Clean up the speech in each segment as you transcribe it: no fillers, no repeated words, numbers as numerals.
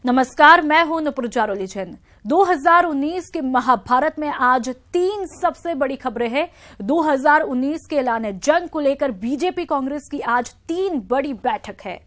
नमस्कार, मैं हूं नुपुर जारोली जैन। 2019 के महाभारत में आज 3 सबसे बड़ी खबरें हैं। 2019 के ऐलान जंग को लेकर बीजेपी कांग्रेस की आज 3 बड़ी बैठक है।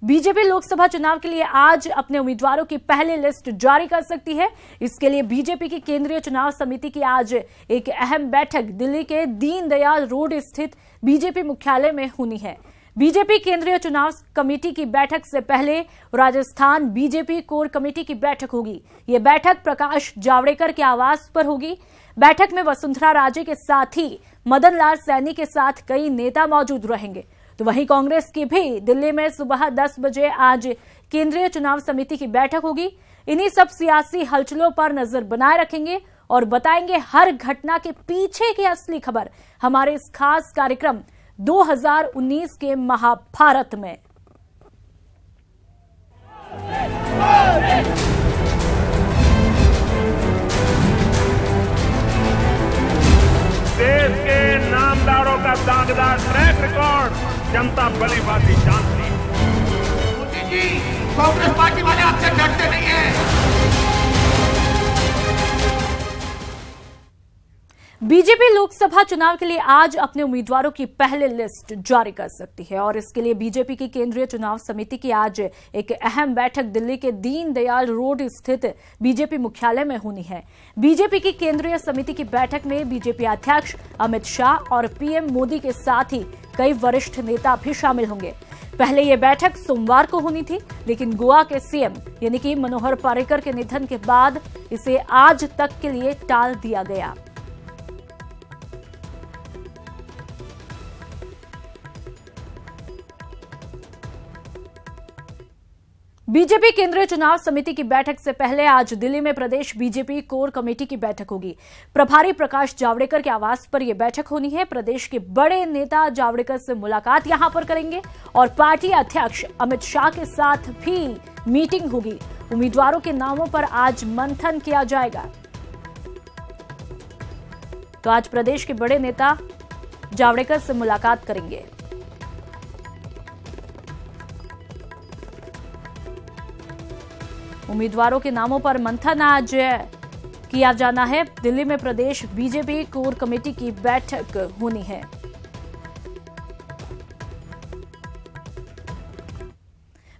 बीजेपी लोकसभा चुनाव के लिए आज अपने उम्मीदवारों की पहली लिस्ट जारी कर सकती है। इसके लिए बीजेपी की केंद्रीय चुनाव समिति की आज एक अहम बैठक दिल्ली के दीनदयाल रोड स्थित बीजेपी मुख्यालय में होनी है। बीजेपी केंद्रीय चुनाव कमेटी की बैठक से पहले राजस्थान बीजेपी कोर कमेटी की बैठक होगी। यह बैठक प्रकाश जावड़ेकर के आवास पर होगी। बैठक में वसुंधरा राजे के साथ ही मदन लाल सैनी के साथ कई नेता मौजूद रहेंगे। तो वहीं कांग्रेस की भी दिल्ली में सुबह 10 बजे आज केंद्रीय चुनाव समिति की बैठक होगी। इन्हीं सब सियासी हलचलों पर नजर बनाए रखेंगे और बताएंगे हर घटना के पीछे की असली खबर हमारे इस खास कार्यक्रम 2019 के महाभारत में। देश के नामदारों का दागदार ट्रैक रिकॉर्ड जनता भली भांति जानती है। मोदी जी, कांग्रेस पार्टी वाले आपसे डरते नहीं हैं। बीजेपी लोकसभा चुनाव के लिए आज अपने उम्मीदवारों की पहली लिस्ट जारी कर सकती है और इसके लिए बीजेपी की केंद्रीय चुनाव समिति की आज एक अहम बैठक दिल्ली के दीनदयाल रोड स्थित बीजेपी मुख्यालय में होनी है। बीजेपी की केंद्रीय समिति की बैठक में बीजेपी अध्यक्ष अमित शाह और पीएम मोदी के साथ ही कई वरिष्ठ नेता भी शामिल होंगे। पहले यह बैठक सोमवार को होनी थी, लेकिन गोवा के सीएम यानी कि मनोहर पर्रिकर के निधन के बाद इसे आज तक के लिए टाल दिया गया। बीजेपी केंद्रीय चुनाव समिति की बैठक से पहले आज दिल्ली में प्रदेश बीजेपी कोर कमेटी की बैठक होगी। प्रभारी प्रकाश जावड़ेकर के आवास पर यह बैठक होनी है। प्रदेश के बड़े नेता जावड़ेकर से मुलाकात यहां पर करेंगे और पार्टी अध्यक्ष अमित शाह के साथ भी मीटिंग होगी। उम्मीदवारों के नामों पर आज मंथन किया जाएगा। तो आज प्रदेश के बड़े नेता जावड़ेकर से मुलाकात करेंगे। उम्मीदवारों के नामों पर मंथन आज किया जाना है। दिल्ली में प्रदेश बीजेपी कोर कमेटी की बैठक होनी है।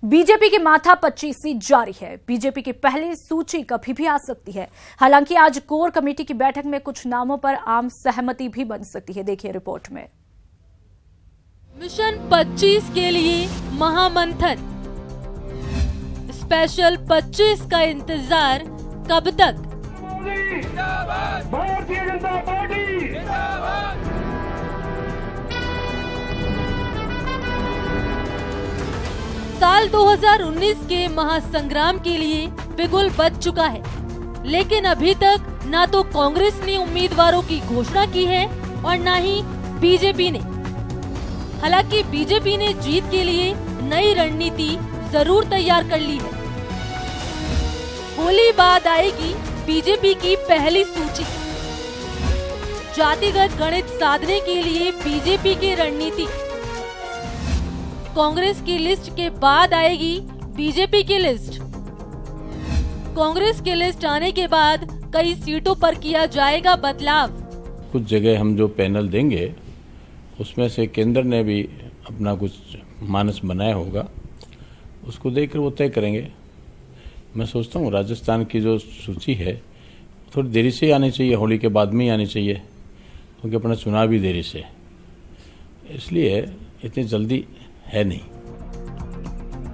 बीजेपी की माथा 25 जारी है। बीजेपी की पहली सूची कभी भी आ सकती है। हालांकि आज कोर कमेटी की बैठक में कुछ नामों पर आम सहमति भी बन सकती है। देखिए रिपोर्ट में। मिशन 25 के लिए महामंथन। स्पेशल 25 का इंतजार कब तक? भारतीय जनता पार्टी साल 2019 के महासंग्राम के लिए बिगुल बज चुका है, लेकिन अभी तक ना तो कांग्रेस ने उम्मीदवारों की घोषणा की है और ना ही बीजेपी ने। हालांकि बीजेपी ने जीत के लिए नई रणनीति जरूर तैयार कर ली है। होली बाद आएगी बीजेपी की पहली सूची। जातिगत गणित साधने के लिए बीजेपी की रणनीति। कांग्रेस की लिस्ट के बाद आएगी बीजेपी की लिस्ट। कांग्रेस की लिस्ट आने के बाद कई सीटों पर किया जाएगा बदलाव। कुछ जगह हम जो पैनल देंगे उसमें से केंद्र ने भी अपना कुछ मानस बनाया होगा, उसको देखकर वो तय करेंगे। मैं सोचता हूँ राजस्थान की जो सूची है थोड़ी देरी से आनी चाहिए, होली के बाद में ही आनी चाहिए, क्योंकि अपना चुनाव भी देरी से, इसलिए इतनी जल्दी है नहीं।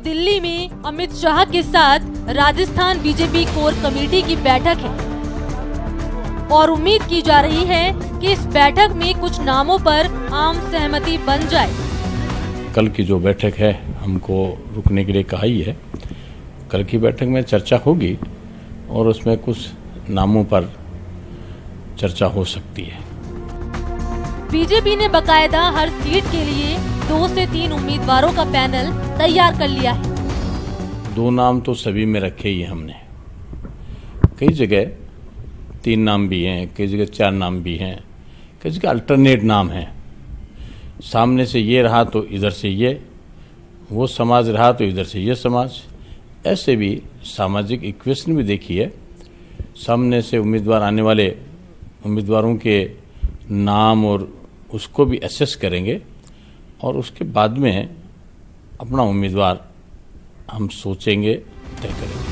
दिल्ली में अमित शाह के साथ राजस्थान बीजेपी कोर कमेटी की बैठक है और उम्मीद की जा रही है कि इस बैठक में कुछ नामों पर आम सहमति बन जाए। कल की जो बैठक है हमको रुकने के लिए कहा ही है। कल की बैठक में चर्चा होगी और उसमें कुछ नामों पर चर्चा हो सकती है। बीजेपी ने बकायदा हर सीट के लिए 2 से 3 उम्मीदवारों का पैनल तैयार कर लिया है। 2 नाम तो सभी में रखे ही हमने। कई जगह 3 नाम भी हैं, कई जगह 4 नाम भी हैं, कई जगह अल्टरनेट नाम हैं। सामने से ये रहा तो इधर से ये, वो समाज रहा तो इधर से ये समाज, ऐसे भी सामाजिक इक्वेशन भी देखी है। सामने से उम्मीदवार आने वाले उम्मीदवारों के नाम और उसको भी एसेस करेंगे और उसके बाद में अपना उम्मीदवार हम सोचेंगे, तय करेंगे।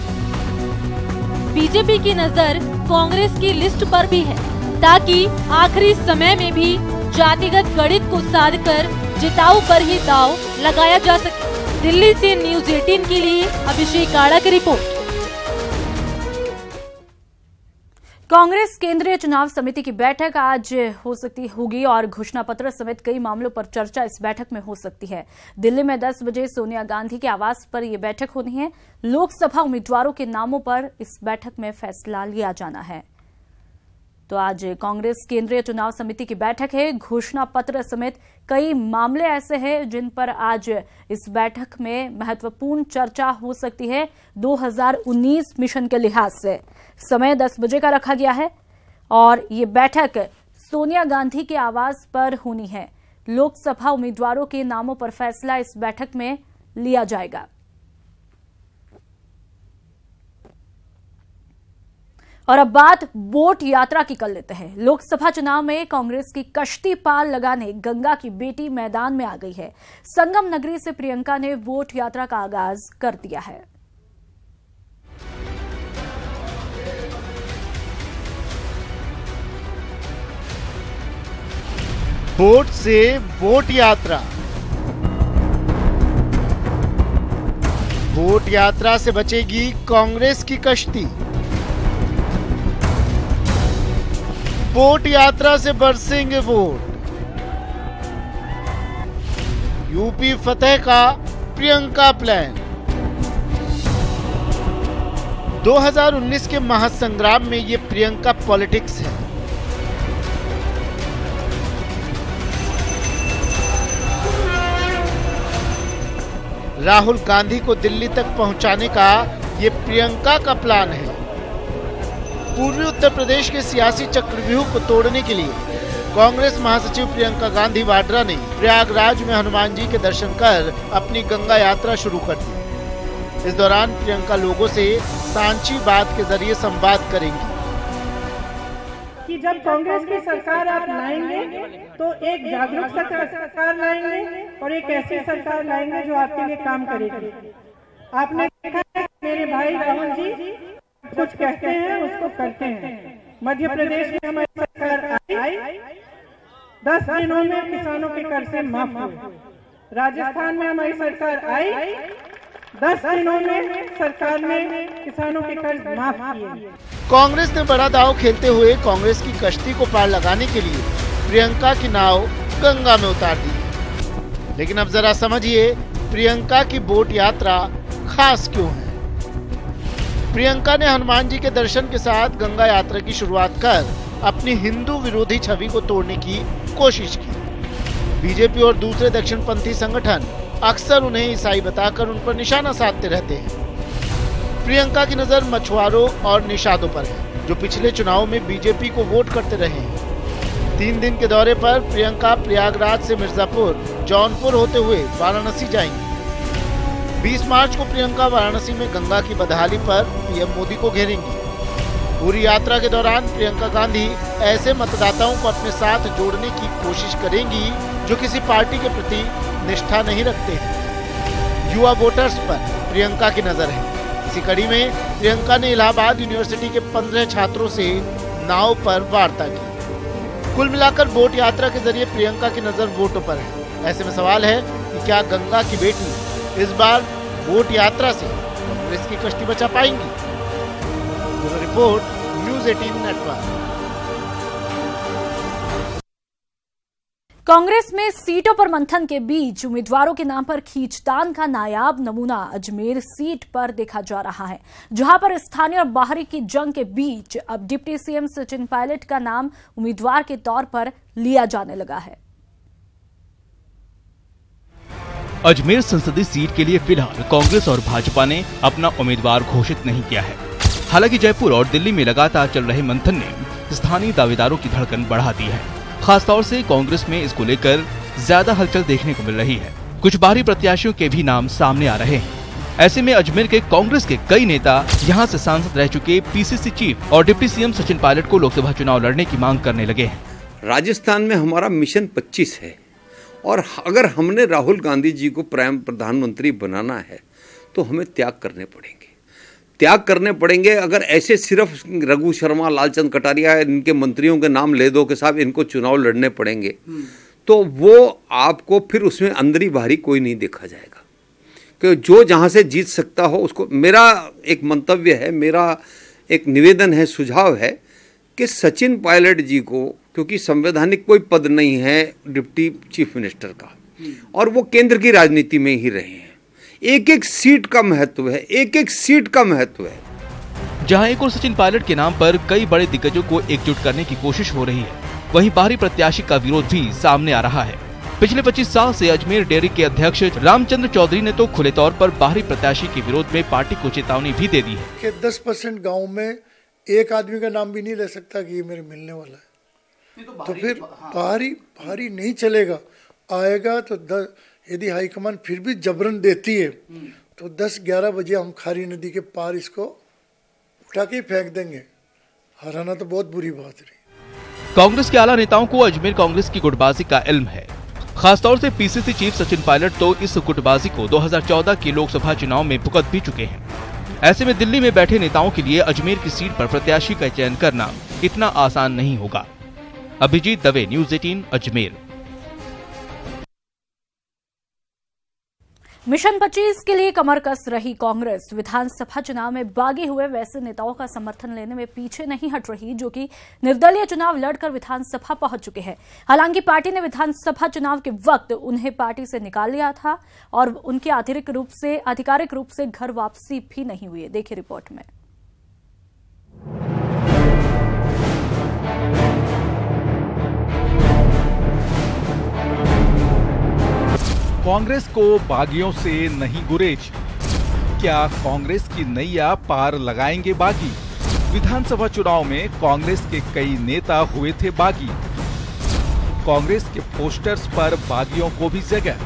बीजेपी की नजर कांग्रेस की लिस्ट पर भी है, ताकि आखिरी समय में भी जातिगत गणित को साध कर जिताऊ पर ही दाव लगाया जा सके। दिल्ली से न्यूज़ 18 के लिए अभिषेक आड़ा की रिपोर्ट। कांग्रेस केंद्रीय चुनाव समिति की बैठक आज होगी और घोषणा पत्र समेत कई मामलों पर चर्चा इस बैठक में हो सकती है। दिल्ली में 10 बजे सोनिया गांधी के आवास पर यह बैठक होनी है। लोकसभा उम्मीदवारों के नामों पर इस बैठक में फैसला लिया जाना है। तो आज कांग्रेस केंद्रीय चुनाव समिति की बैठक है। घोषणा पत्र समेत कई मामले ऐसे हैं जिन पर आज इस बैठक में महत्वपूर्ण चर्चा हो सकती है। 2019 मिशन के लिहाज से समय 10 बजे का रखा गया है और ये बैठक सोनिया गांधी के आवास पर होनी है। लोकसभा उम्मीदवारों के नामों पर फैसला इस बैठक में लिया जाएगा। और अब बात बोट यात्रा की कर लेते हैं। लोकसभा चुनाव में कांग्रेस की कश्ती पार लगाने गंगा की बेटी मैदान में आ गई है। संगम नगरी से प्रियंका ने बोट यात्रा का आगाज कर दिया है। बोट से बोट यात्रा। बोट यात्रा से बचेगी कांग्रेस की कश्ती। बोट यात्रा से बरसेंगे वोट। यूपी फतेह का प्रियंका प्लान। 2019 के महासंग्राम में ये प्रियंका पॉलिटिक्स है। राहुल गांधी को दिल्ली तक पहुंचाने का ये प्रियंका का प्लान है। पूर्वी उत्तर प्रदेश के सियासी चक्रव्यूह को तोड़ने के लिए कांग्रेस महासचिव प्रियंका गांधी वाड्रा ने प्रयागराज में हनुमान जी के दर्शन कर अपनी गंगा यात्रा शुरू कर दी। इस दौरान प्रियंका लोगों से सांची बात के जरिए संवाद करेंगी कि जब कांग्रेस की सरकार आप लाएंगे तो एक जागरूक सरकार लाएंगे और एक ऐसी सरकार लाएंगे जो आपके लिए काम करेगी। आपने देखा है मेरे भाई राहुल जी कुछ कहते हैं उसको करते हैं। मध्य प्रदेश में हमारी सरकार आई 10 दिनों में किसानों के कर्ज से माफ हुए। राजस्थान में हमारी सरकार आई 10 दिनों में सरकार ने किसानों के कर्ज माफ किए। कांग्रेस ने बड़ा दांव खेलते हुए कांग्रेस की कश्ती को पार लगाने के लिए प्रियंका की नाव गंगा में उतार दी। लेकिन अब जरा समझिए प्रियंका की बोट यात्रा खास क्यों है। प्रियंका ने हनुमान जी के दर्शन के साथ गंगा यात्रा की शुरुआत कर अपनी हिंदू विरोधी छवि को तोड़ने की कोशिश की। बीजेपी और दूसरे दक्षिणपंथी संगठन अक्सर उन्हें ईसाई बताकर उन पर निशाना साधते रहते हैं। प्रियंका की नजर मछुआरों और निषादों पर है, जो पिछले चुनाव में बीजेपी को वोट करते रहे हैं। 3 दिन के दौरे पर प्रियंका प्रयागराज से मिर्जापुर, जौनपुर होते हुए वाराणसी जाएंगी। 20 मार्च को प्रियंका वाराणसी में गंगा की बदहाली पर पीएम मोदी को घेरेंगी। पूरी यात्रा के दौरान प्रियंका गांधी ऐसे मतदाताओं को अपने साथ जोड़ने की कोशिश करेंगी जो किसी पार्टी के प्रति निष्ठा नहीं रखते हैं। युवा वोटर्स पर प्रियंका की नजर है। इसी कड़ी में प्रियंका ने इलाहाबाद यूनिवर्सिटी के 15 छात्रों से नाव पर वार्ता की। कुल मिलाकर बोट यात्रा के जरिए प्रियंका की नजर वोटों पर है। ऐसे में सवाल है कि क्या गंगा की बेटी इस बार बोट यात्रा से कांग्रेस की कश्ती बचा पाएंगी। Bureau report, news 18 network. Congress में सीटों पर मंथन के बीच उम्मीदवारों के नाम पर खींचतान का नायाब नमूना अजमेर सीट पर देखा जा रहा है, जहां पर स्थानीय और बाहरी की जंग के बीच अब डिप्टी सीएम सचिन पायलट का नाम उम्मीदवार के तौर पर लिया जाने लगा है। अजमेर संसदीय सीट के लिए फिलहाल कांग्रेस और भाजपा ने अपना उम्मीदवार घोषित नहीं किया है। हालांकि जयपुर और दिल्ली में लगातार चल रहे मंथन ने स्थानीय दावेदारों की धड़कन बढ़ा दी है। खासतौर से कांग्रेस में इसको लेकर ज्यादा हलचल देखने को मिल रही है। कुछ बाहरी प्रत्याशियों के भी नाम सामने आ रहे हैं। ऐसे में अजमेर के कांग्रेस के कई नेता यहां से सांसद रह चुके पीसीसी चीफ और डिप्टी सीएम सचिन पायलट को लोकसभा चुनाव लड़ने की मांग करने लगे हैं। राजस्थान में हमारा मिशन 25 है और अगर हमने राहुल गांधी जी को प्रधानमंत्री बनाना है तो हमें त्याग करने पड़ेंगे। अगर ऐसे सिर्फ रघु शर्मा, लालचंद कटारिया, इनके मंत्रियों के नाम ले दो कि साहब इनको चुनाव लड़ने पड़ेंगे, तो वो आपको फिर उसमें अंदरी बाहरी कोई नहीं देखा जाएगा कि जो जहां से जीत सकता हो उसको। मेरा एक मंतव्य है, मेरा एक निवेदन है, सुझाव है कि सचिन पायलट जी को, क्योंकि संवैधानिक कोई पद नहीं है डिप्टी चीफ मिनिस्टर का और वो केंद्र की राजनीति में ही रहे हैं, एक एक सीट का महत्व है, जहां एक और सचिन पायलट के नाम पर कई बड़े दिग्गजों को एकजुट करने की कोशिश हो रही है, वहीं बाहरी प्रत्याशी का विरोध भी सामने आ रहा है। पिछले 25 साल से अजमेर डेयरी के अध्यक्ष रामचंद्र चौधरी ने तो खुले तौर पर बाहरी प्रत्याशी के विरोध में पार्टी को चेतावनी भी दे दी है कि 10% गांव में एक आदमी का नाम भी नहीं ले सकता कि ये मेरे मिलने वाला है, तो फिर बाहरी नहीं चलेगा। आएगा तो यदि हाईकमान फिर भी जबरन देती है तो 10-11 बजे हम खारी नदी के पार इसको उठा के फेंक देंगे। हराना तो बहुत बुरी बात रही। कांग्रेस के आला नेताओं को अजमेर कांग्रेस की गुटबाजी का इल्म है। खासतौर से पीसीसी चीफ सचिन पायलट तो इस गुटबाजी को 2014 के लोकसभा चुनाव में भुगत भी चुके हैं। ऐसे में दिल्ली में बैठे नेताओं के लिए अजमेर की सीट पर प्रत्याशी का चयन करना इतना आसान नहीं होगा। अभिजीत दवे, न्यूज़ 18 अजमेर। मिशन 25 के लिए कमर कस रही कांग्रेस विधानसभा चुनाव में बागी हुए वैसे नेताओं का समर्थन लेने में पीछे नहीं हट रही जो कि निर्दलीय चुनाव लड़कर विधानसभा पहुंच चुके हैं। हालांकि पार्टी ने विधानसभा चुनाव के वक्त उन्हें पार्टी से निकाल लिया था और उनकी आधिकारिक रूप से घर वापसी भी नहीं हुई है। देखिए रिपोर्ट में। कांग्रेस को बागियों से नहीं गुरेज, क्या कांग्रेस की नैया पार लगाएंगे बागी? विधानसभा चुनाव में कांग्रेस के कई नेता हुए थे बागी। कांग्रेस के पोस्टर्स पर बागियों को भी जगह।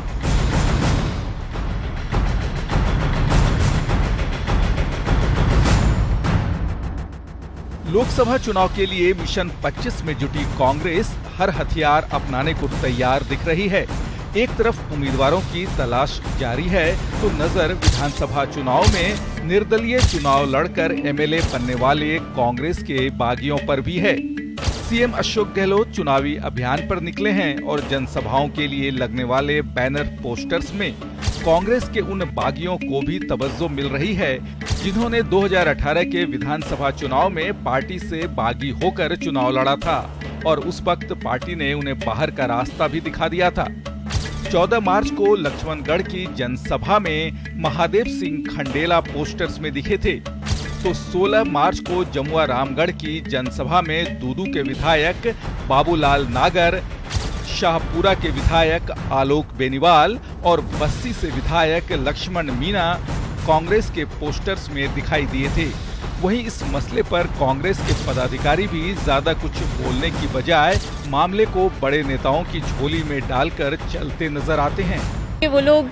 लोकसभा चुनाव के लिए मिशन 25 में जुटी कांग्रेस हर हथियार अपनाने को तैयार दिख रही है। एक तरफ उम्मीदवारों की तलाश जारी है तो नजर विधानसभा चुनाव में निर्दलीय चुनाव लड़कर एमएलए बनने वाले कांग्रेस के बागियों पर भी है। सीएम अशोक गहलोत चुनावी अभियान पर निकले हैं और जनसभाओं के लिए लगने वाले बैनर पोस्टर्स में कांग्रेस के उन बागियों को भी तवज्जो मिल रही है जिन्होंने 2018 के विधानसभा चुनाव में पार्टी से बागी होकर चुनाव लड़ा था और उस वक्त पार्टी ने उन्हें बाहर का रास्ता भी दिखा दिया था। 14 मार्च को लक्ष्मणगढ़ की जनसभा में महादेव सिंह खंडेला पोस्टर्स में दिखे थे तो 16 मार्च को जमुआ रामगढ़ की जनसभा में दूदू के विधायक बाबूलाल नागर, शाहपुरा के विधायक आलोक बेनीवाल और बस्सी से विधायक लक्ष्मण मीणा कांग्रेस के पोस्टर्स में दिखाई दिए थे। वहीं इस मसले पर कांग्रेस के पदाधिकारी भी ज्यादा कुछ बोलने की बजाय मामले को बड़े नेताओं की झोली में डालकर चलते नजर आते हैं। वो लोग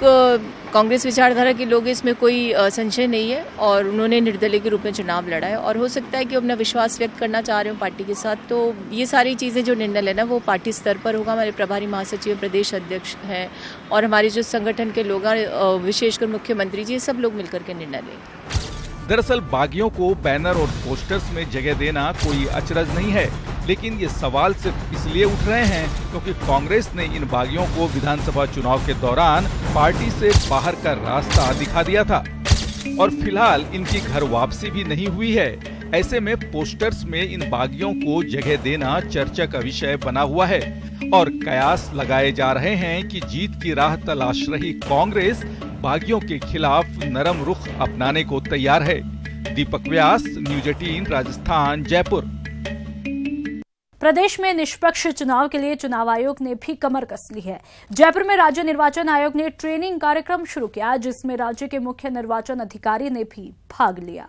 कांग्रेस विचारधारा के लोग, इसमें कोई संशय नहीं है और उन्होंने निर्दलीय के रूप में चुनाव लड़ा है और हो सकता है कि अपना विश्वास व्यक्त करना चाह रहे हो पार्टी के साथ। तो ये सारी चीज़ें जो निर्णय लेना वो पार्टी स्तर पर होगा। हमारे प्रभारी महासचिव, प्रदेश अध्यक्ष हैं और हमारे जो संगठन के लोग हैं, विशेषकर मुख्यमंत्री जी, सब लोग मिलकर के निर्णय लेंगे। दरअसल बागियों को बैनर और पोस्टर्स में जगह देना कोई अचरज नहीं है, लेकिन ये सवाल सिर्फ इसलिए उठ रहे हैं क्योंकि कांग्रेस ने इन बागियों को विधानसभा चुनाव के दौरान पार्टी से बाहर का रास्ता दिखा दिया था और फिलहाल इनकी घर वापसी भी नहीं हुई है। ऐसे में पोस्टर्स में इन बागियों को जगह देना चर्चा का विषय बना हुआ है और कयास लगाए जा रहे हैं कि जीत की राह तलाश रही कांग्रेस बागियों के खिलाफ नरम रुख अपनाने को तैयार है। दीपक व्यास, न्यूज़ 18 राजस्थान, जयपुर। प्रदेश में निष्पक्ष चुनाव के लिए चुनाव आयोग ने भी कमर कस ली है। जयपुर में राज्य निर्वाचन आयोग ने ट्रेनिंग कार्यक्रम शुरू किया जिसमें राज्य के मुख्य निर्वाचन अधिकारी ने भी भाग लिया।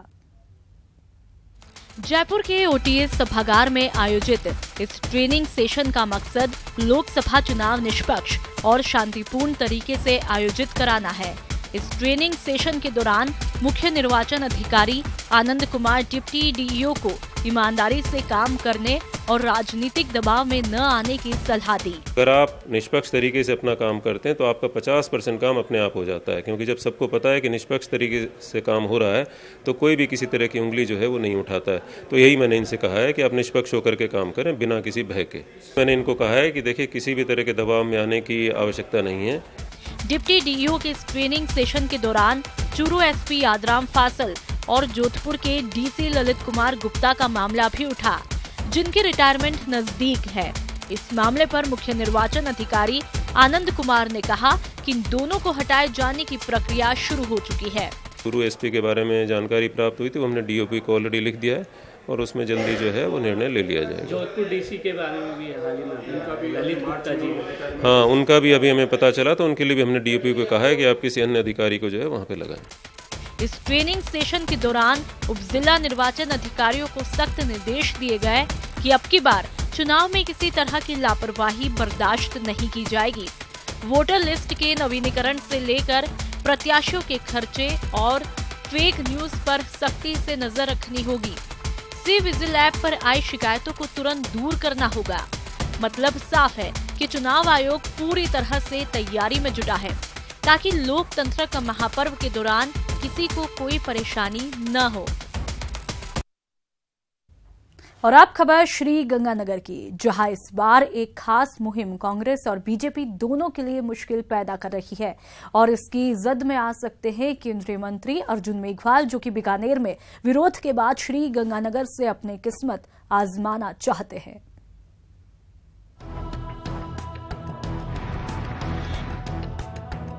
जयपुर के ओटीएस सभागार में आयोजित इस ट्रेनिंग सेशन का मकसद लोकसभा चुनाव निष्पक्ष और शांतिपूर्ण तरीके से आयोजित कराना है। इस ट्रेनिंग सेशन के दौरान मुख्य निर्वाचन अधिकारी आनंद कुमार डिप्टी डीईओ को ईमानदारी से काम करने और राजनीतिक दबाव में न आने की सलाह दी। अगर आप निष्पक्ष तरीके से अपना काम करते हैं तो आपका 50% काम अपने आप हो जाता है, क्योंकि जब सबको पता है कि निष्पक्ष तरीके से काम हो रहा है तो कोई भी किसी तरह की उंगली जो है वो नहीं उठाता है। तो यही मैंने इनसे कहा है कि आप निष्पक्ष होकर के काम करें बिना किसी भय के। मैंने इनको कहा है कि देखिए, किसी भी तरह के दबाव में आने की आवश्यकता नहीं है। डिप्टी डीईओ के इस ट्रेनिंग सेशन के दौरान चूरू एसपी यादराम फासल और जोधपुर के डीसी ललित कुमार गुप्ता का मामला भी उठा, जिनकी रिटायरमेंट नजदीक है। इस मामले पर मुख्य निर्वाचन अधिकारी आनंद कुमार ने कहा कि इन दोनों को हटाए जाने की प्रक्रिया शुरू हो चुकी है। चूरू एसपी के बारे में जानकारी प्राप्त हुई थी, हमने डीओपी को ऑलरेडी लिख दिया है और उसमें जल्दी जो है वो निर्णय ले लिया जाएगा। जोधपुर डीसी के बारे में भी ललित गुप्ता जी, हाँ, उनका भी अभी हमें पता चला, तो उनके लिए भी हमने डीओपी को कहा है कि आप किसी अन्य अधिकारी को जो है वहाँ पे लगाएं। इस ट्रेनिंग सेशन के दौरान उप जिला निर्वाचन अधिकारियों को सख्त निर्देश दिए गए कि अब की बार चुनाव में किसी तरह की लापरवाही बर्दाश्त नहीं की जाएगी। वोटर लिस्ट के नवीनीकरण से लेकर प्रत्याशियों के खर्चे और फेक न्यूज पर सख्ती से नजर रखनी होगी। सी विजिल ऐप पर आई शिकायतों को तुरंत दूर करना होगा। मतलब साफ है कि चुनाव आयोग पूरी तरह से तैयारी में जुटा है ताकि लोकतंत्र का महापर्व के दौरान किसी को कोई परेशानी न हो। और अब खबर श्री गंगानगर की, जहां इस बार एक खास मुहिम कांग्रेस और बीजेपी दोनों के लिए मुश्किल पैदा कर रही है और इसकी जद में आ सकते हैं केंद्रीय मंत्री अर्जुन मेघवाल, जो कि बीकानेर में विरोध के बाद श्री गंगानगर से अपनी किस्मत आजमाना चाहते हैं।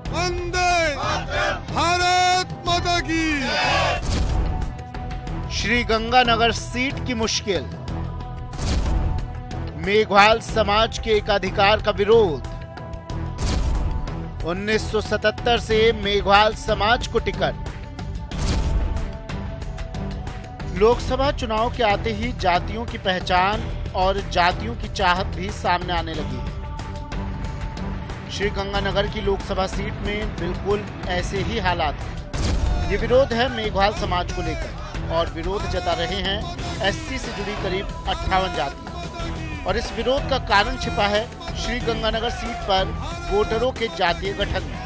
वंदे भारत माता की। श्री गंगानगर सीट की मुश्किल, मेघवाल समाज के एकाधिकार का विरोध। 1977 से मेघवाल समाज को टिकट। लोकसभा चुनाव के आते ही जातियों की पहचान और जातियों की चाहत भी सामने आने लगी है। श्री गंगानगर की लोकसभा सीट में बिल्कुल ऐसे ही हालात हैं। ये विरोध है मेघवाल समाज को लेकर और विरोध जता रहे हैं एससी से जुड़ी करीब 58 जातियां। और इस विरोध का कारण छिपा है श्री गंगानगर सीट पर वोटरों के जातीय गठन में।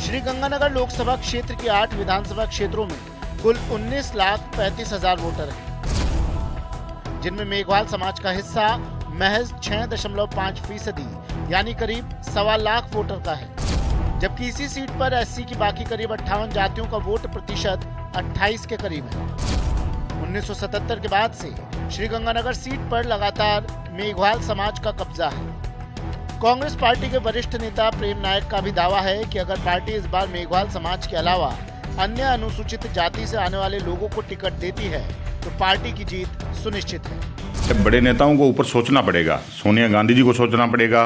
श्री गंगानगर लोकसभा क्षेत्र के 8 विधानसभा क्षेत्रों में कुल 19,35,000 वोटर हैं, जिनमें मेघवाल समाज का हिस्सा महज 6.5% यानी करीब 1.25 लाख वोटर का है, जबकि इसी सीट पर एससी की बाकी करीब 58 जातियों का वोट प्रतिशत 28 के करीब है। 1977 के बाद से श्री गंगानगर सीट पर लगातार मेघवाल समाज का कब्जा है। कांग्रेस पार्टी के वरिष्ठ नेता प्रेम नायक का भी दावा है कि अगर पार्टी इस बार मेघवाल समाज के अलावा अन्य अनुसूचित जाति से आने वाले लोगों को टिकट देती है तो पार्टी की जीत सुनिश्चित है। बड़े नेताओं को ऊपर सोचना पड़ेगा, सोनिया गांधी जी को सोचना पड़ेगा,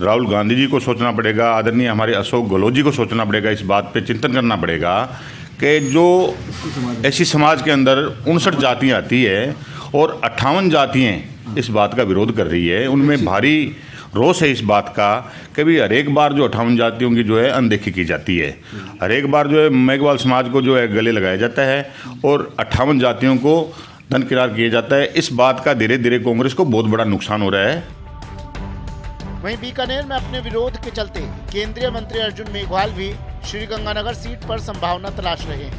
राहुल गांधी जी को सोचना पड़ेगा, आदरणीय हमारे अशोक गहलोत जी को सोचना पड़ेगा, इस बात पे चिंतन करना पड़ेगा कि जो ऐसी समाज के अंदर 59 जातियाँ आती है और 58 जातियाँ इस बात का विरोध कर रही है, उनमें भारी रोष है इस बात का कि भी हर एक बार जो 58 जातियों की जो है अनदेखी की जाती है, हर एक बार जो है मेघवाल समाज को जो है गले लगाया जाता है और 58 जातियों को दरकिनार किया जाता है। इस बात का धीरे धीरे कांग्रेस को बहुत बड़ा नुकसान हो रहा है। वहीं बीकानेर में अपने विरोध के चलते केंद्रीय मंत्री अर्जुन मेघवाल भी श्री गंगानगर सीट पर संभावना तलाश रहे हैं,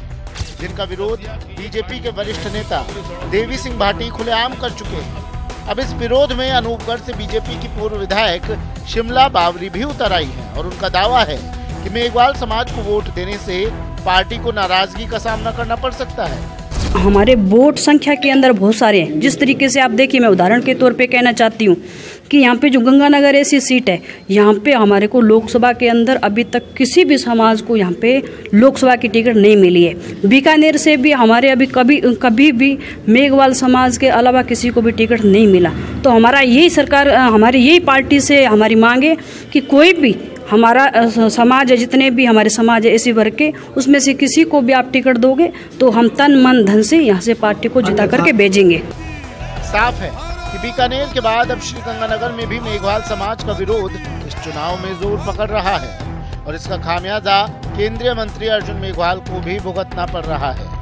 जिनका विरोध बीजेपी के वरिष्ठ नेता देवी सिंह भाटी खुलेआम कर चुके हैं। अब इस विरोध में अनूपगढ़ से बीजेपी की पूर्व विधायक शिमला बावरी भी उतर आई है और उनका दावा है कि मेघवाल समाज को वोट देने से पार्टी को नाराजगी का सामना करना पड़ सकता है। हमारे वोट संख्या के अंदर बहुत सारे हैं। जिस तरीके से आप देखिए, मैं उदाहरण के तौर पे कहना चाहती हूँ कि यहाँ पे जो गंगानगर ऐसी सीट है, यहाँ पे हमारे को लोकसभा के अंदर अभी तक किसी भी समाज को यहाँ पे लोकसभा की टिकट नहीं मिली है। बीकानेर से भी हमारे अभी कभी भी मेघवाल समाज के अलावा किसी को भी टिकट नहीं मिला। तो हमारा यही सरकार, हमारी यही पार्टी से हमारी मांग है कि कोई भी हमारा समाज है, जितने भी हमारे समाज है एसी वर्ग के, उसमें से किसी को भी आप टिकट दोगे तो हम तन मन धन से यहाँ से पार्टी को जिता करके भेजेंगे। साफ है कि बीकानेर के बाद अब श्रीगंगानगर में भी मेघवाल समाज का विरोध इस चुनाव में जोर पकड़ रहा है और इसका खामियाजा केंद्रीय मंत्री अर्जुन मेघवाल को भी भुगतना पड़ रहा है।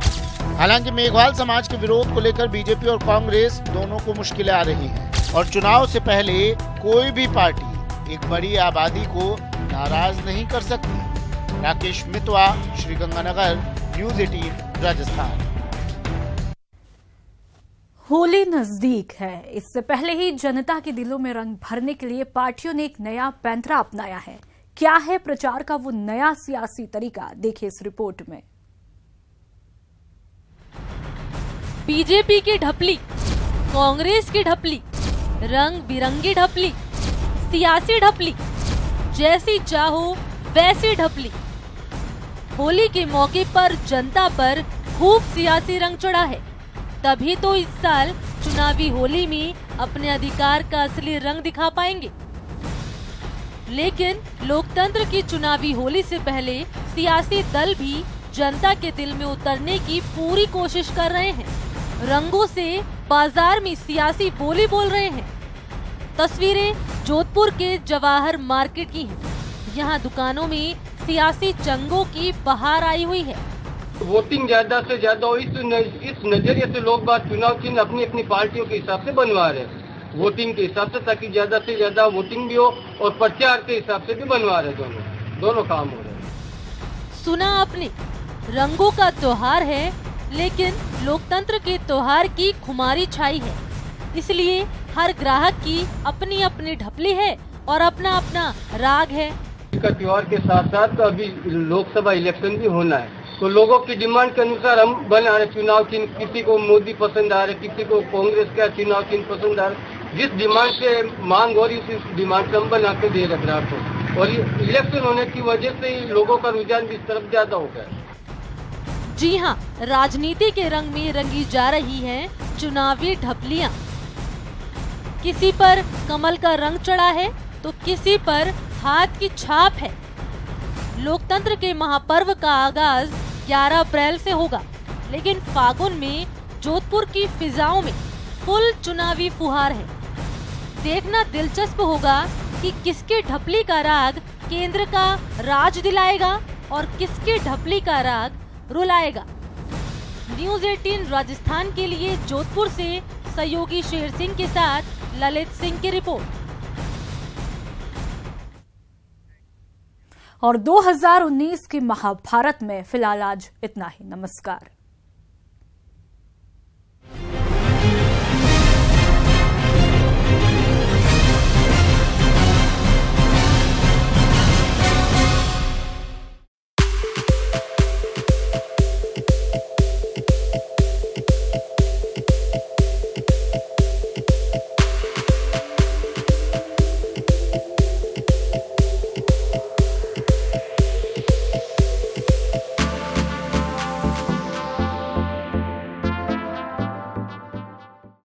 हालांकि मेघवाल समाज के विरोध को लेकर बीजेपी और कांग्रेस दोनों को मुश्किलें आ रही हैं और चुनाव से पहले कोई भी पार्टी एक बड़ी आबादी को नाराज नहीं कर सकती। राकेश मितवा, श्रीगंगानगर, न्यूज़ 18 राजस्थान। होली नजदीक है, इससे पहले ही जनता के दिलों में रंग भरने के लिए पार्टियों ने एक नया पैंतरा अपनाया है। क्या है प्रचार का वो नया सियासी तरीका, देखिए इस रिपोर्ट में। बीजेपी की ढपली, कांग्रेस की ढपली, रंग बिरंगी ढपली, सियासी ढपली, जैसी चाहो वैसी ढपली। होली के मौके पर जनता पर खूब सियासी रंग चढ़ा है, तभी तो इस साल चुनावी होली में अपने अधिकार का असली रंग दिखा पाएंगे। लेकिन लोकतंत्र की चुनावी होली से पहले सियासी दल भी जनता के दिल में उतरने की पूरी कोशिश कर रहे हैं। रंगों से बाजार में सियासी बोली बोल रहे हैं। तस्वीरें जोधपुर के जवाहर मार्केट की हैं। यहाँ दुकानों में सियासी जंगों की बहार आई हुई है। वोटिंग ज्यादा से ज्यादा हो, इस नजरिए से लोग बात चुनाव चिन्ह अपनी अपनी पार्टियों के हिसाब से बनवा रहे हैं, वोटिंग के हिसाब से, ताकि ज्यादा से ज्यादा वोटिंग भी हो और प्रचार के हिसाब से भी बनवा रहे। दोनों काम हो रहे हैं। सुना आपने, रंगों का त्योहार है, लेकिन लोकतंत्र के त्योहार की खुमारी छाई है। इसलिए हर ग्राहक की अपनी अपनी ढपली है और अपना अपना राग है। त्योहार के साथ साथ अभी लोकसभा इलेक्शन भी होना है, तो लोगों की डिमांड के अनुसार हम बना रहे चुनाव चिन्ह। किसी को मोदी पसंद आ रहे, किसी को कांग्रेस का चुनाव चिन्ह पसंद आ रहे। जिस डिमांड से मांग हो रही उस डिमांड से हम बना के दे रहे ग्राहकों को, और इलेक्शन होने की वजह से ही लोगों का रुझान इस तरफ ज्यादा हो गया। जी हाँ, राजनीति के रंग में रंगी जा रही है चुनावी ढपलियां। किसी पर कमल का रंग चढ़ा है तो किसी पर हाथ की छाप है। लोकतंत्र के महापर्व का आगाज 11 अप्रैल से होगा, लेकिन फागुन में जोधपुर की फिजाओं में फुल चुनावी फुहार है। देखना दिलचस्प होगा कि किसके ढपली का राग केंद्र का राज दिलाएगा और किसके ढपली का राग रुलाएगा। न्यूज़ 18 राजस्थान के लिए जोधपुर से सहयोगी शेर सिंह के साथ ललित सिंह की रिपोर्ट। और 2019 के महाभारत में फिलहाल आज इतना ही। नमस्कार।